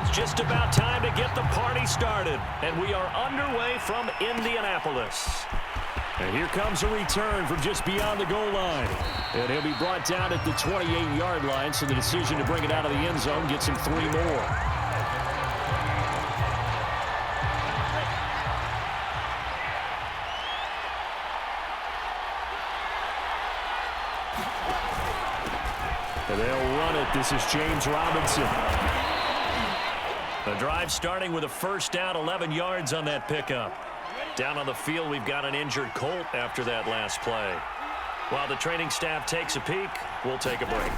It's just about time to get the party started. And we are underway from Indianapolis. And here comes a return from just beyond the goal line. And he'll be brought down at the 28-yard line, so the decision to bring it out of the end zone gets him 3 more. And they'll run it. This is James Robinson. The drive starting with a first down, 11 yards on that pickup. Down on the field, we've got an injured Colt after that last play. While the training staff takes a peek, we'll take a break.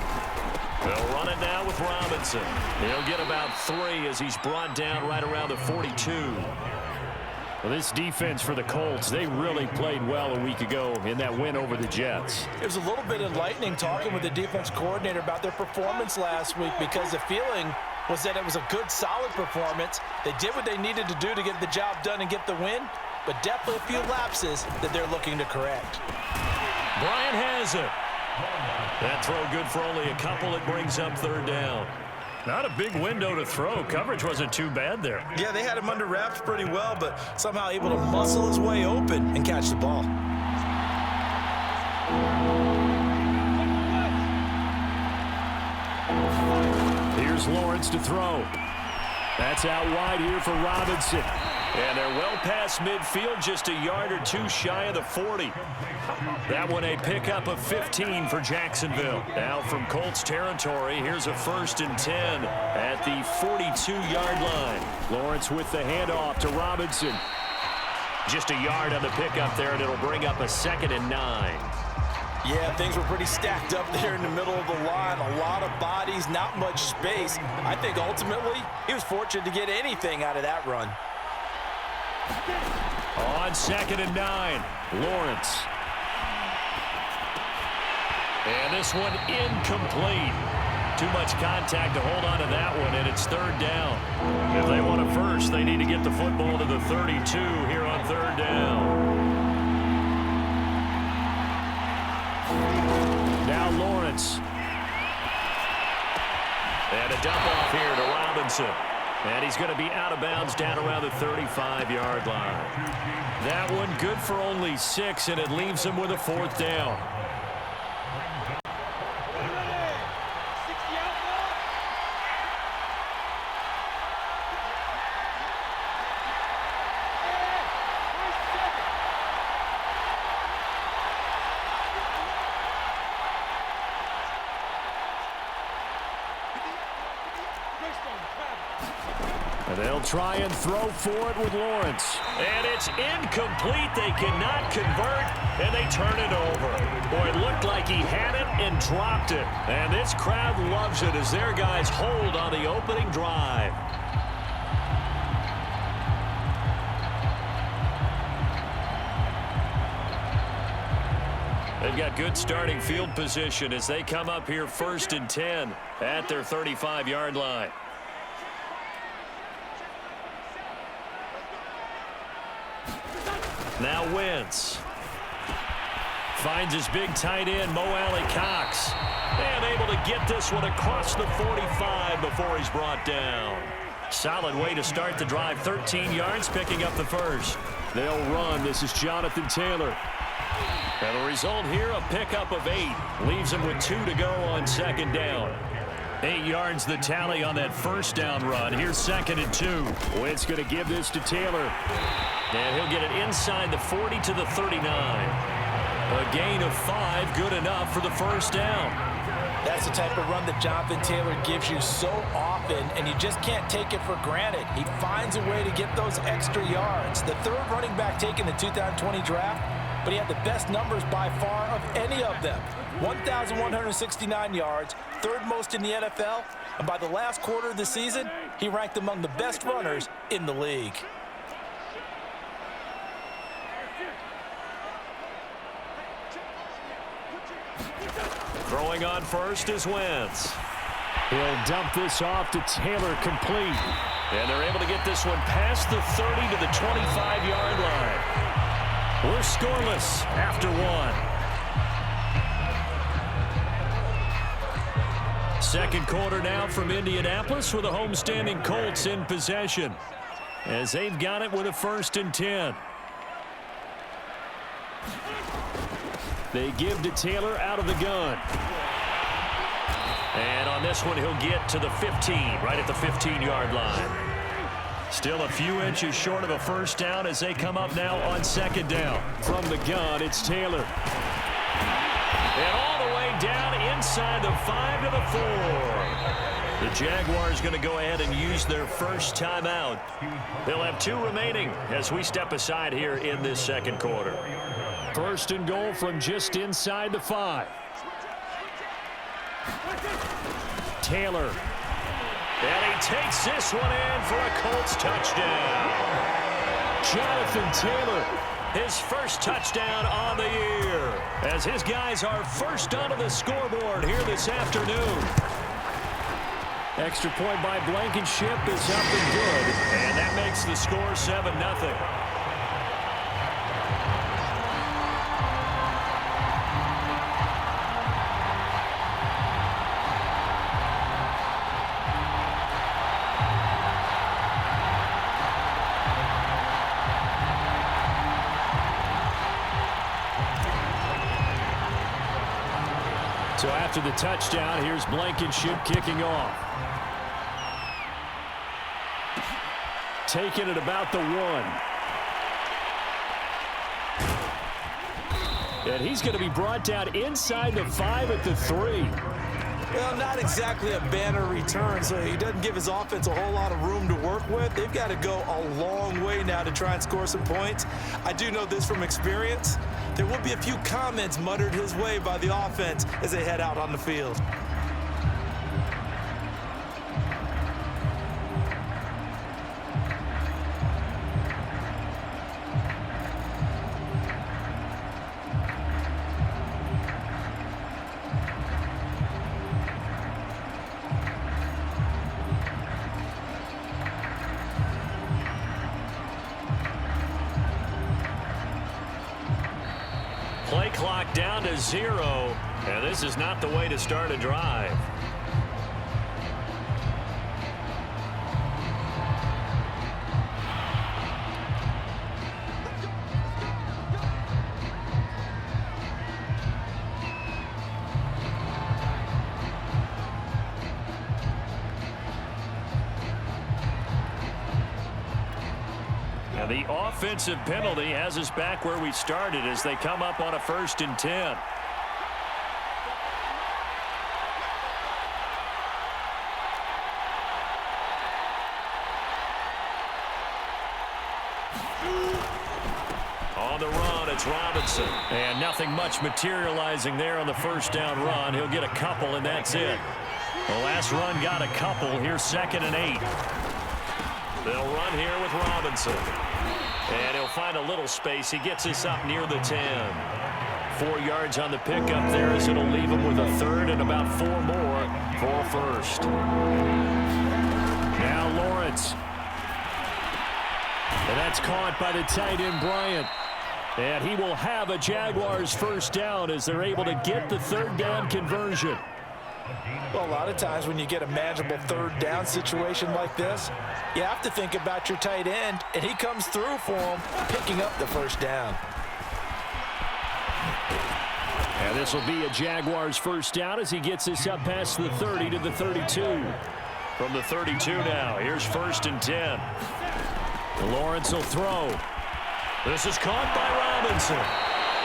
They'll run it now with Robinson. He'll get about 3 as he's brought down right around the 42. Well, this defense for the Colts, they really played well a week ago in that win over the Jets. It was a little bit enlightening talking with the defense coordinator about their performance last week, because the feeling was that it was a good, solid performance. They did what they needed to do to get the job done and get the win, but definitely a few lapses that they're looking to correct. Bryant has it. That throw good for only a couple. It brings up 3rd down. Not a big window to throw. Coverage wasn't too bad there. Yeah, they had him under wraps pretty well, but somehow able to muscle his way open and catch the ball. Here's Lawrence to throw. That's out wide here for Robinson. And they're well past midfield, just a yard or 2 shy of the 40. That one a pickup of 15 for Jacksonville. Now from Colts territory, here's a 1st and 10 at the 42-yard line. Lawrence with the handoff to Robinson. Just a yard on the pickup there, and it'll bring up a 2nd and 9. Yeah, things were pretty stacked up there in the middle of the line. A lot of bodies, not much space. I think ultimately he was fortunate to get anything out of that run. On 2nd and 9, Lawrence. And this one incomplete. Too much contact to hold on to that one, and it's 3rd down. If they want a first, they need to get the football to the 32 here on 3rd down. Now Lawrence. And a dump off here to Robinson. And he's going to be out of bounds down around the 35-yard line. That one good for only 6, and it leaves him with a 4th down. And they'll try and throw for it with Lawrence. And it's incomplete. They cannot convert, and they turn it over. Boy, it looked like he had it and dropped it. And this crowd loves it as their guys hold on the opening drive. They've got good starting field position as they come up here 1st and 10 at their 35-yard line. Now Wentz finds his big tight end, Mo Alley-Cox, and able to get this one across the 45 before he's brought down. Solid way to start the drive, 13 yards, picking up the 1st. They'll run. This is Jonathan Taylor. And the result here, a pickup of 8. Leaves him with 2 to go on 2nd down. 8 yards the tally on that 1st down run. Here's 2nd and 2. Wentz going to give this to Taylor. And he'll get it inside the 40 to the 39. A gain of 5, good enough for the 1st down. That's the type of run that Jonathan Taylor gives you so often, and you just can't take it for granted. He finds a way to get those extra yards. The 3rd running back taken in the 2020 draft, but he had the best numbers by far of any of them. 1,169 yards, 3rd most in the NFL, and by the last quarter of the season, he ranked among the best runners in the league. Throwing on first is Wentz. He'll dump this off to Taylor, complete. And they're able to get this one past the 30 to the 25-yard line. We're scoreless after 1. Second quarter now from Indianapolis with the homestanding Colts in possession as they've got it with a 1st and 10. They give to Taylor out of the gun. And on this one, he'll get to the 15, right at the 15-yard line. Still a few inches short of a 1st down as they come up now on 2nd down. From the gun, it's Taylor. And all the way down inside the 5 to the 4. The Jaguars going to go ahead and use their first timeout. They'll have 2 remaining as we step aside here in this second quarter. 1st and goal from just inside the 5. Taylor. And he takes this one in for a Colts touchdown. Jonathan Taylor, his first touchdown on the year, as his guys are first onto the scoreboard here this afternoon. Extra point by Blankenship is up and good, and that makes the score 7-0. So after the touchdown, here's Blankenship kicking off. Taking it about the 1. And he's going to be brought down inside the 5 at the 3. Well, not exactly a banner return, so he doesn't give his offense a whole lot of room to work with. They've got to go a long way now to try and score some points. I do know this from experience. There will be a few comments muttered his way by the offense as they head out on the field. Play clock down to 0, and this is not the way to start a drive. And the offensive penalty has us back where we started as they come up on a 1st and 10. On the run, it's Robinson. And nothing much materializing there on the 1st down run. He'll get a couple, and that's it. The last run got a couple. Here's 2nd and 8. They'll run here with Robinson. And he'll find a little space. He gets this up near the 10. 4 yards on the pickup there as it'll leave him with a 3rd and about 4 more for 1st. Now Lawrence. And that's caught by the tight end Bryant. And he will have a Jaguars 1st down as they're able to get the 3rd down conversion. Well, a lot of times when you get a manageable 3rd down situation like this, you have to think about your tight end, and he comes through for him, picking up the 1st down. And this will be a Jaguars 1st down as he gets this up past the 30 to the 32. From the 32 now, here's 1st and 10. Lawrence will throw. This is caught by Robinson.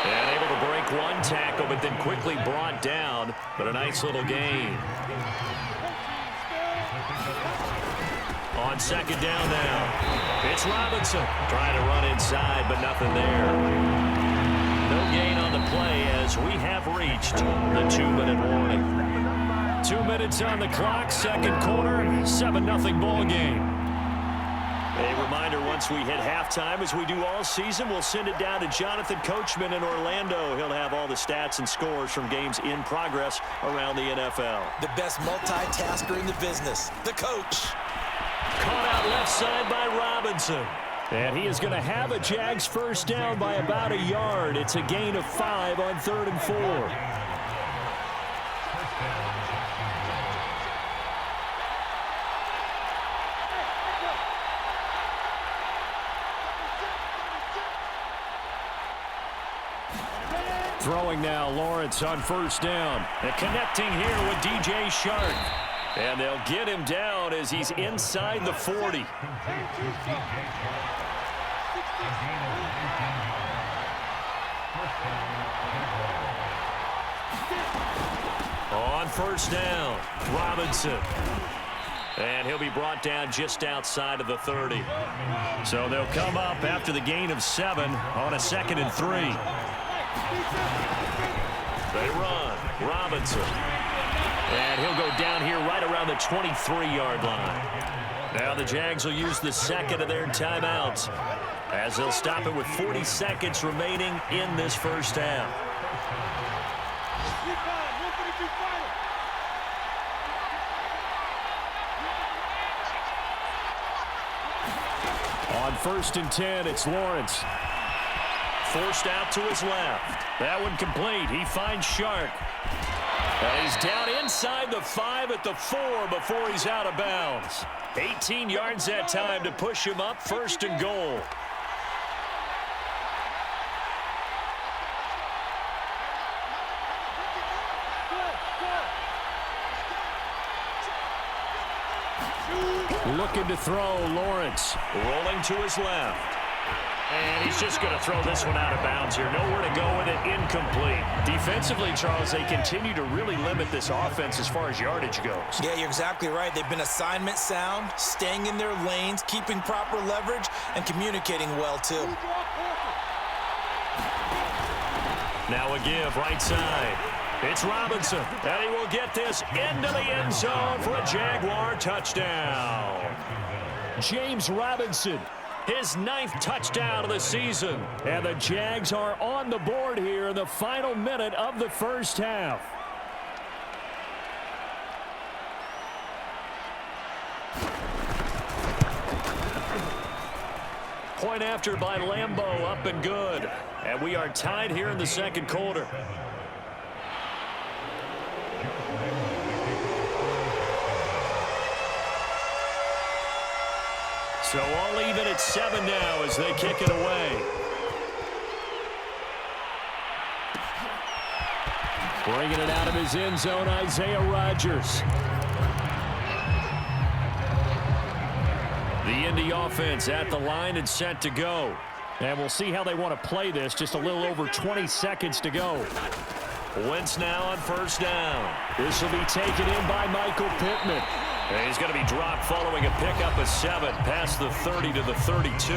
And able to break one tackle, but then quickly brought down. But a nice little gain. On 2nd down now. It's Robinson. Trying to run inside, but nothing there. No gain on the play as we have reached the 2-minute warning. 2 minutes on the clock, second quarter, 7-0 ball game. A reminder, once we hit halftime, as we do all season, we'll send it down to Jonathan Coachman in Orlando. He'll have all the stats and scores from games in progress around the NFL. The best multitasker in the business, the coach. Caught out left side by Robinson. And he is going to have a Jags 1st down by about a yard. It's a gain of 5 on 3rd and 4. Throwing now, Lawrence on first down. And connecting here with DJ Shark. And they'll get him down as he's inside the 40. On first down, Robinson. And he'll be brought down just outside of the 30. So they'll come up after the gain of 7 on a 2nd and 3. They run. Robinson. And he'll go down here right around the 23-yard line. Now the Jags will use the second of their timeouts as they'll stop it with 40 seconds remaining in this first half. On 1st and 10, it's Lawrence. Forced out to his left. That one complete. He finds Shark. And he's down inside the 5 at the 4 before he's out of bounds. 18 yards that time to push him up 1st and goal. Looking to throw, Lawrence. Rolling to his left. And he's just going to throw this one out of bounds here. Nowhere to go with it. Incomplete. Defensively, Charles, they continue to really limit this offense as far as yardage goes. Yeah, you're exactly right. They've been assignment sound, staying in their lanes, keeping proper leverage, and communicating well, too. Now a give right side. It's Robinson, and he will get this into the end zone for a Jaguar touchdown. James Robinson, his 9th touchdown of the season. And the Jags are on the board here in the final minute of the first half. Point after by Lambeau, up and good. And we are tied here in the second quarter. So all even at 7 now as they kick it away. Bringing it out of his end zone, Isaiah Rodgers. The Indy offense at the line and set to go. And we'll see how they want to play this. Just a little over 20 seconds to go. Wentz now on first down. This will be taken in by Michael Pittman. And he's going to be dropped following a pickup of 7 past the 30 to the 32.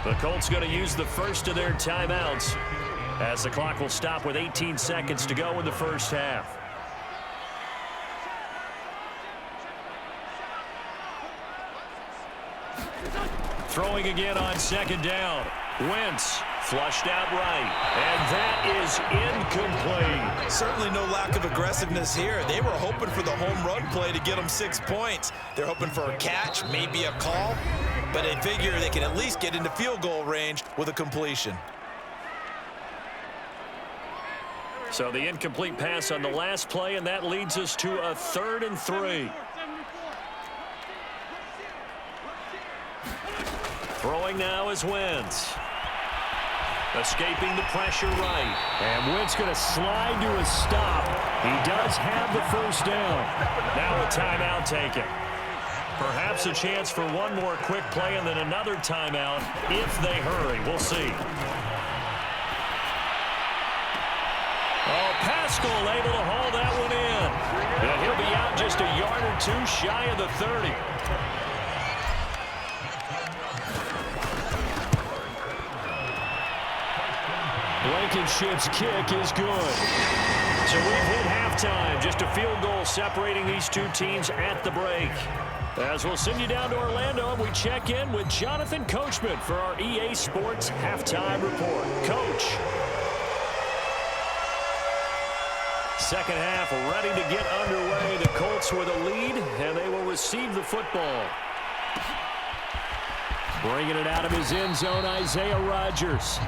The Colts going to use the first of their timeouts as the clock will stop with 18 seconds to go in the first half. Throwing again on 2nd down. Wentz flushed out right. And that is incomplete. Certainly no lack of aggressiveness here. They were hoping for the home run play to get them 6 points. They're hoping for a catch, maybe a call, but they figure they can at least get into field goal range with a completion. So the incomplete pass on the last play, and that leads us to a 3rd and 3. Throwing now is Wentz. Escaping the pressure right. And Wentz going to slide to a stop. He does have the first down. Now a timeout taken. Perhaps a chance for one more quick play and then another timeout if they hurry. We'll see. Oh, Pascal able to haul that one in. And he'll be out just a yard or 2 shy of the 30. Blankenship's kick is good. So we've hit halftime. Just a field goal separating these two teams at the break. As we'll send you down to Orlando, we check in with Jonathan Coachman for our EA Sports Halftime Report. Coach. Second half ready to get underway. The Colts with a lead, and they will receive the football. Bringing it out of his end zone, Isaiah Rodgers.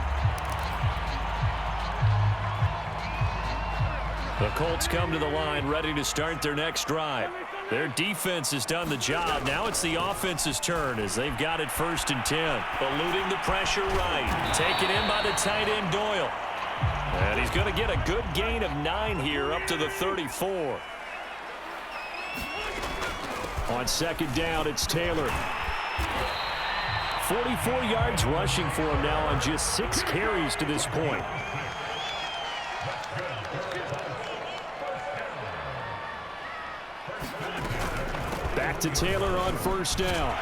The Colts come to the line ready to start their next drive. Their defense has done the job. Now it's the offense's turn as they've got it 1st and 10. Eluding the pressure right. Taken in by the tight end Doyle. And he's going to get a good gain of 9 here up to the 34. On second down, it's Taylor. 44 yards rushing for him now on just 6 carries to this point. Back to Taylor on first down.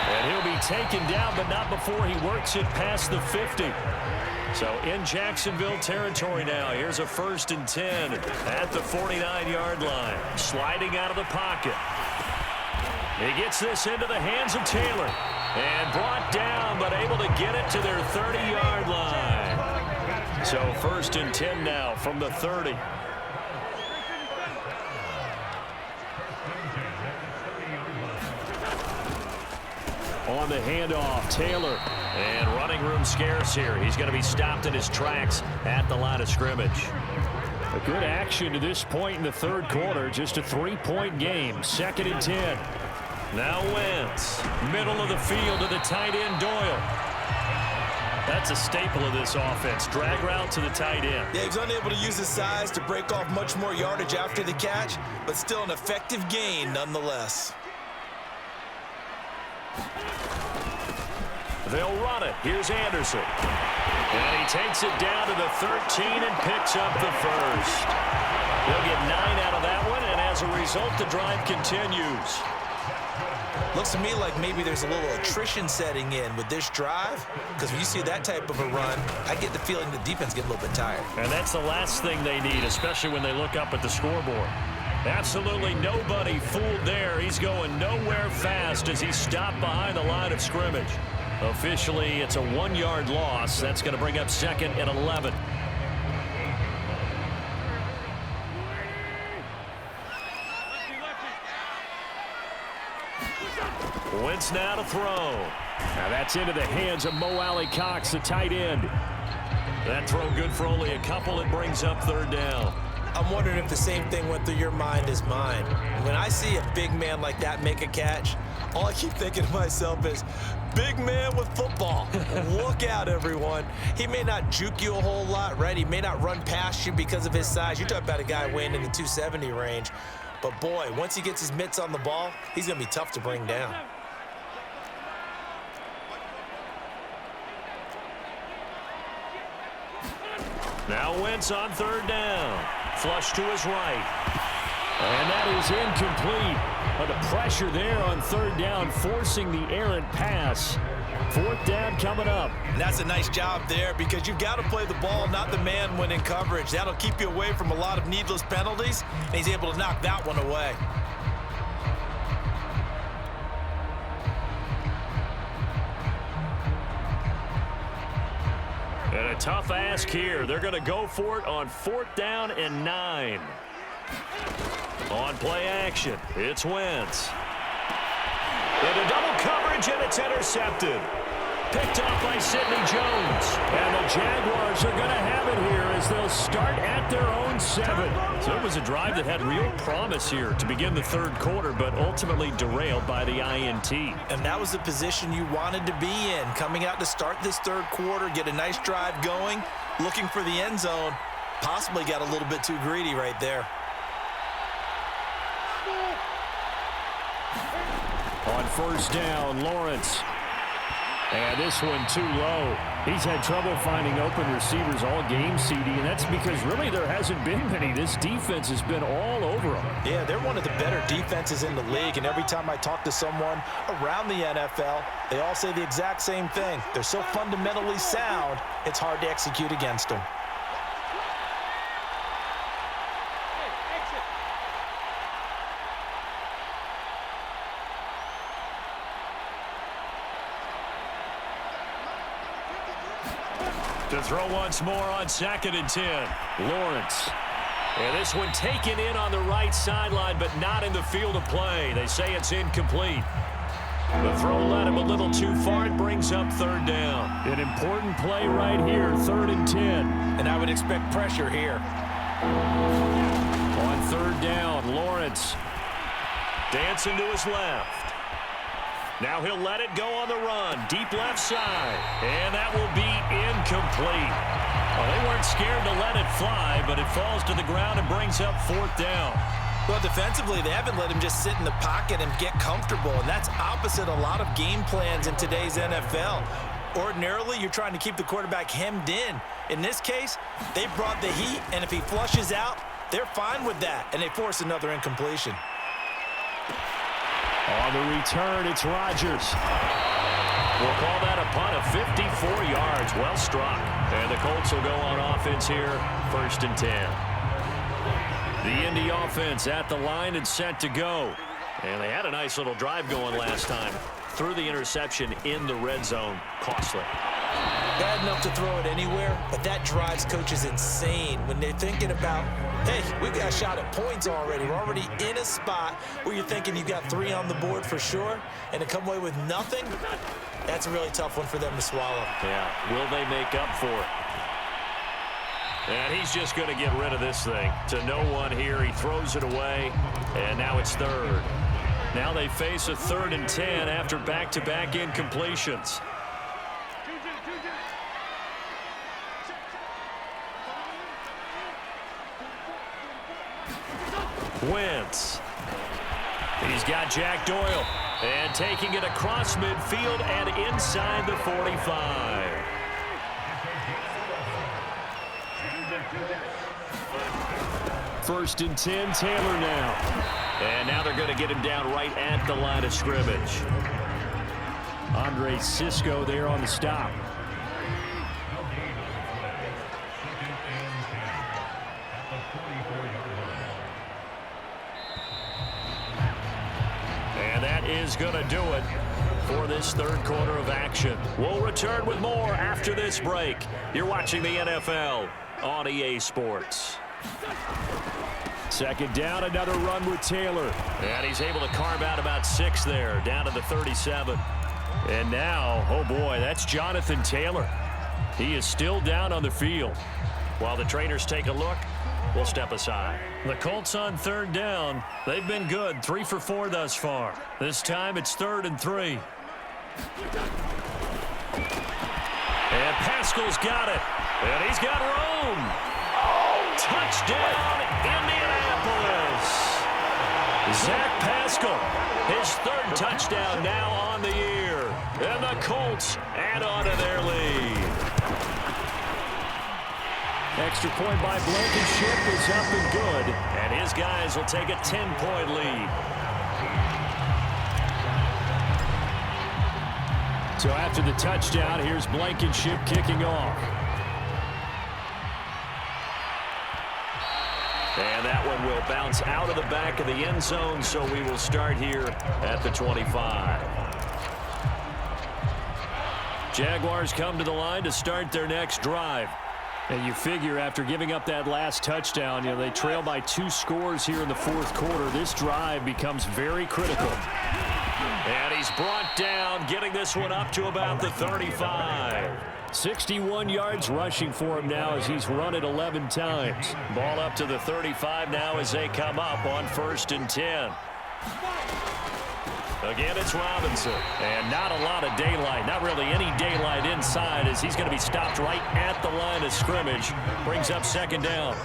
And he'll be taken down, but not before he works it past the 50. So in Jacksonville territory now. Here's a 1st and 10 at the 49-yard line. Sliding out of the pocket. He gets this into the hands of Taylor. And brought down, but able to get it to their 30-yard line. So 1st and 10 now from the 30. On the handoff, Taylor. And running room scarce here. He's going to be stopped in his tracks at the line of scrimmage. A good action to this point in the third quarter. Just a 3-point game. 2nd and 10. Now Wentz. Middle of the field to the tight end, Doyle. That's a staple of this offense. Drag route to the tight end. Yeah, he's unable to use his size to break off much more yardage after the catch, but still an effective gain nonetheless. They'll run it. Here's Anderson. And he takes it down to the 13 and picks up the first. They'll get 9 out of that one, and as a result, the drive continues. Looks to me like maybe there's a little attrition setting in with this drive, because when you see that type of a run, I get the feeling the defense get a little bit tired. And that's the last thing they need, especially when they look up at the scoreboard. Absolutely nobody fooled there. He's going nowhere fast as he's stopped behind the line of scrimmage. Officially, it's a 1-yard loss. That's going to bring up 2nd and 11. Wentz now to throw. Now that's into the hands of Mo Alley Cox, the tight end. That throw good for only a couple. It brings up 3rd down. I'm wondering if the same thing went through your mind as mine. When I see a big man like that make a catch, all I keep thinking to myself is, big man with football. Look out, everyone. He may not juke you a whole lot, right? He may not run past you because of his size. You're talking about a guy weighing in the 270 range. But, boy, once he gets his mitts on the ball, he's going to be tough to bring down. Now Wentz on 3rd down. Flush to his right. And that is incomplete. But the pressure there on 3rd down, forcing the errant pass. 4th down coming up. And that's a nice job there, because you've got to play the ball, not the man when in coverage. That'll keep you away from a lot of needless penalties, and he's able to knock that one away. And a tough ask here. They're going to go for it on 4th down and 9. On play action, it's Wentz. Into double coverage, and it's intercepted. Picked off by Sidney Jones. And the Jaguars are going to have it here as they'll start at their own 7. So it was a drive that had real promise here to begin the third quarter, but ultimately derailed by the INT. And that was the position you wanted to be in, coming out to start this third quarter, get a nice drive going, looking for the end zone. Possibly got a little bit too greedy right there. On 1st down, Lawrence. And this one too low. He's had trouble finding open receivers all game, CD, and that's because really there hasn't been many. This defense has been all over them. Yeah, they're one of the better defenses in the league, and every time I talk to someone around the NFL, they all say the exact same thing. They're so fundamentally sound, it's hard to execute against them. To throw once more on 2nd and 10. Lawrence. And this one taken in on the right sideline, but not in the field of play. They say it's incomplete. The throw led him a little too far. It brings up 3rd down. An important play right here, 3rd and 10. And I would expect pressure here. On 3rd down, Lawrence dancing to his left. Now he'll let it go on the run. Deep left side. And that will be incomplete. Well, they weren't scared to let it fly, but it falls to the ground and brings up 4th down. Well, defensively, they haven't let him just sit in the pocket and get comfortable, and that's opposite a lot of game plans in today's NFL. Ordinarily, you're trying to keep the quarterback hemmed in. In this case, they brought the heat, and if he flushes out, they're fine with that, and they force another incompletion. On the return, it's Rodgers. We'll call that a punt of 54 yards. Well struck. And the Colts will go on offense here, 1st and 10. The Indy offense at the line and set to go. And they had a nice little drive going last time. Threw the interception in the red zone. Costly. Bad enough to throw it anywhere, but that drives coaches insane when they're thinking about, hey, we've got a shot at points already. We're already in a spot where you're thinking you've got 3 on the board for sure, and to come away with nothing, that's a really tough one for them to swallow. Yeah, will they make up for it? And he's just going to get rid of this thing. To no one here. He throws it away, and now it's 3rd. Now they face a 3rd and 10 after back-to-back incompletions. Wentz. He's got Jack Doyle. And taking it across midfield and inside the 45. First and 10, Taylor now. And now they're going to get him down right at the line of scrimmage. Andre Cisco there on the stop. And that is going to do it for this 3rd quarter of action. We'll return with more after this break. You're watching the NFL on EA Sports. 2nd down, another run with Taylor. And he's able to carve out about 6 there, down to the 37. And now, oh boy, that's Jonathan Taylor. He is still down on the field. While the trainers take a look, we'll step aside. The Colts on 3rd down. They've been good, 3 for 4 thus far. This time it's 3rd and 3. And Pascal's got it. And he's got room. Touchdown, Indianapolis. Zach Pascal, his 3rd touchdown now on the year. And the Colts add on to their lead. Extra point by Blankenship is up and good. And his guys will take a 10-point lead. So after the touchdown, here's Blankenship kicking off. And that one will bounce out of the back of the end zone, so we will start here at the 25. Jaguars come to the line to start their next drive. And you figure after giving up that last touchdown, they trail by 2 scores here in the 4th quarter. This drive becomes very critical. And he's brought down, getting this one up to about the 35. 61 yards rushing for him now as he's run it 11 times. Ball up to the 35 now as they come up on 1st and 10. Again, it's Robinson. And not a lot of daylight, not really any daylight inside as he's going to be stopped right at the line of scrimmage. Brings up 2nd down.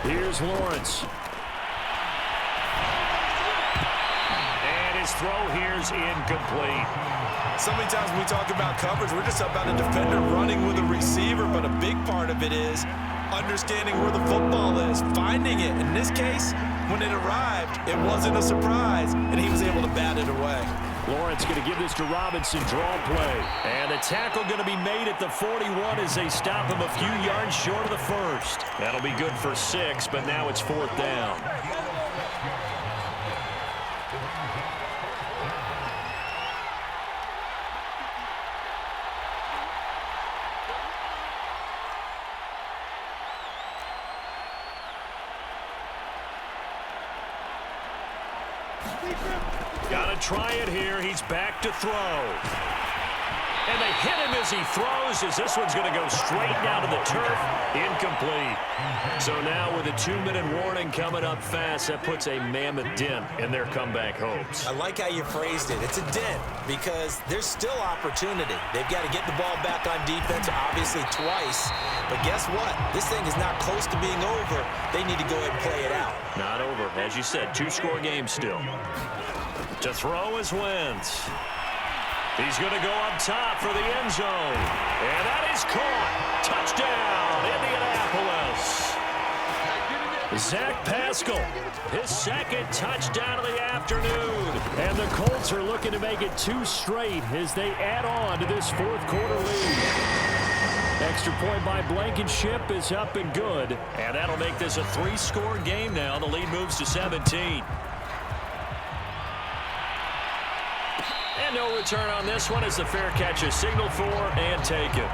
Here's Lawrence. And his throw here's incomplete. So many times when we talk about coverage, we're just about a defender running with a receiver, but a big part of it is understanding where the football is, finding it. In this case, when it arrived, it wasn't a surprise, and he was able to bat it away. Lawrence going to give this to Robinson, draw play. And the tackle going to be made at the 41 as they stop him a few yards short of the 1st. That'll be good for 6, but now it's 4th down. Got to try it here. He's back to throw. And they hit him as he throws, as this one's going to go straight down to the turf. Incomplete. So now with a 2-minute warning coming up fast, that puts a mammoth dent in their comeback hopes. I like how you phrased it. It's a dent because there's still opportunity. They've got to get the ball back on defense, obviously twice. But guess what? This thing is not close to being over. They need to go ahead and play it out. Not over. As you said, 2-score game still. To throw is Wentz. He's going to go up top for the end zone. And that is caught. Touchdown, Indianapolis. Zach Pascal, his second touchdown of the afternoon. And the Colts are looking to make it 2 straight as they add on to this fourth-quarter lead. Extra point by Blankenship is up and good. And that'll make this a 3-score game now. The lead moves to 17. And no return on this one as the fair catch is signaled for and taken.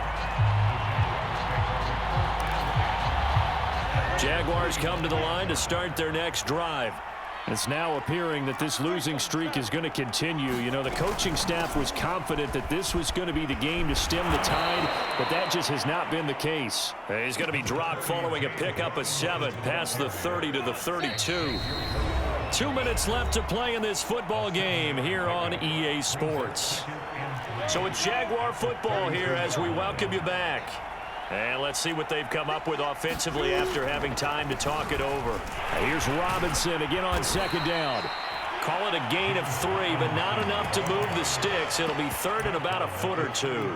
Jaguars come to the line to start their next drive. It's now appearing that this losing streak is going to continue. You know, the coaching staff was confident that this was going to be the game to stem the tide, but that just has not been the case. He's going to be dropped following a pickup of 7 past the 30 to the 32. 2 minutes left to play in this football game here on EA Sports. So it's Jaguar football here as we welcome you back. And let's see what they've come up with offensively after having time to talk it over. Here's Robinson again on second down. Call it a gain of 3, but not enough to move the sticks. It'll be third and about a foot or 2.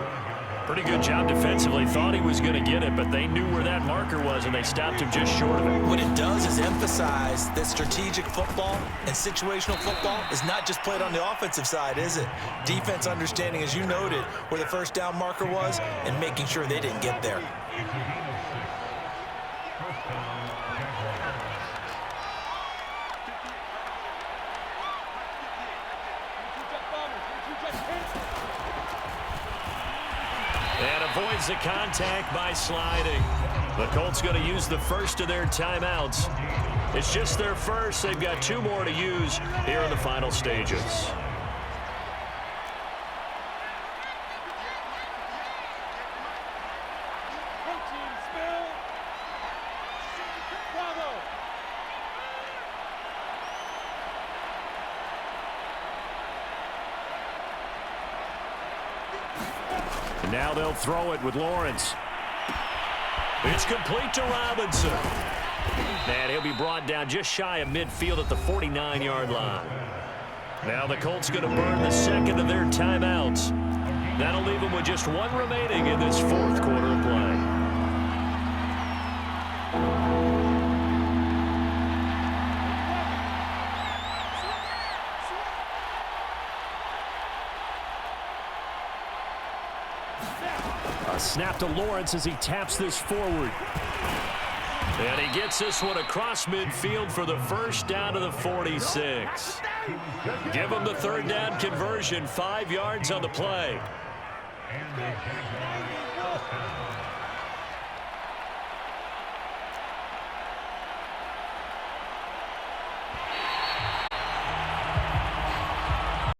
Pretty good job defensively. Thought he was going to get it, but they knew where that marker was, and they stopped him just short of it. What it does is emphasize that strategic football and situational football is not just played on the offensive side, is it? Defense understanding, as you noted, where the first down marker was and making sure they didn't get there. And avoids the contact by sliding. The Colts going to use the first of their timeouts. It's just their first. They've got 2 more to use here in the final stages. Now they'll throw it with Lawrence. It's complete to Robinson. And he'll be brought down just shy of midfield at the 49-yard line. Now the Colts going to burn the second of their timeouts. That'll leave them with just 1 remaining in this fourth quarter of play. A snap to Lawrence as he taps this forward. And he gets this one across midfield for the first down to the 46. Give him the third down conversion, 5 yards on the play.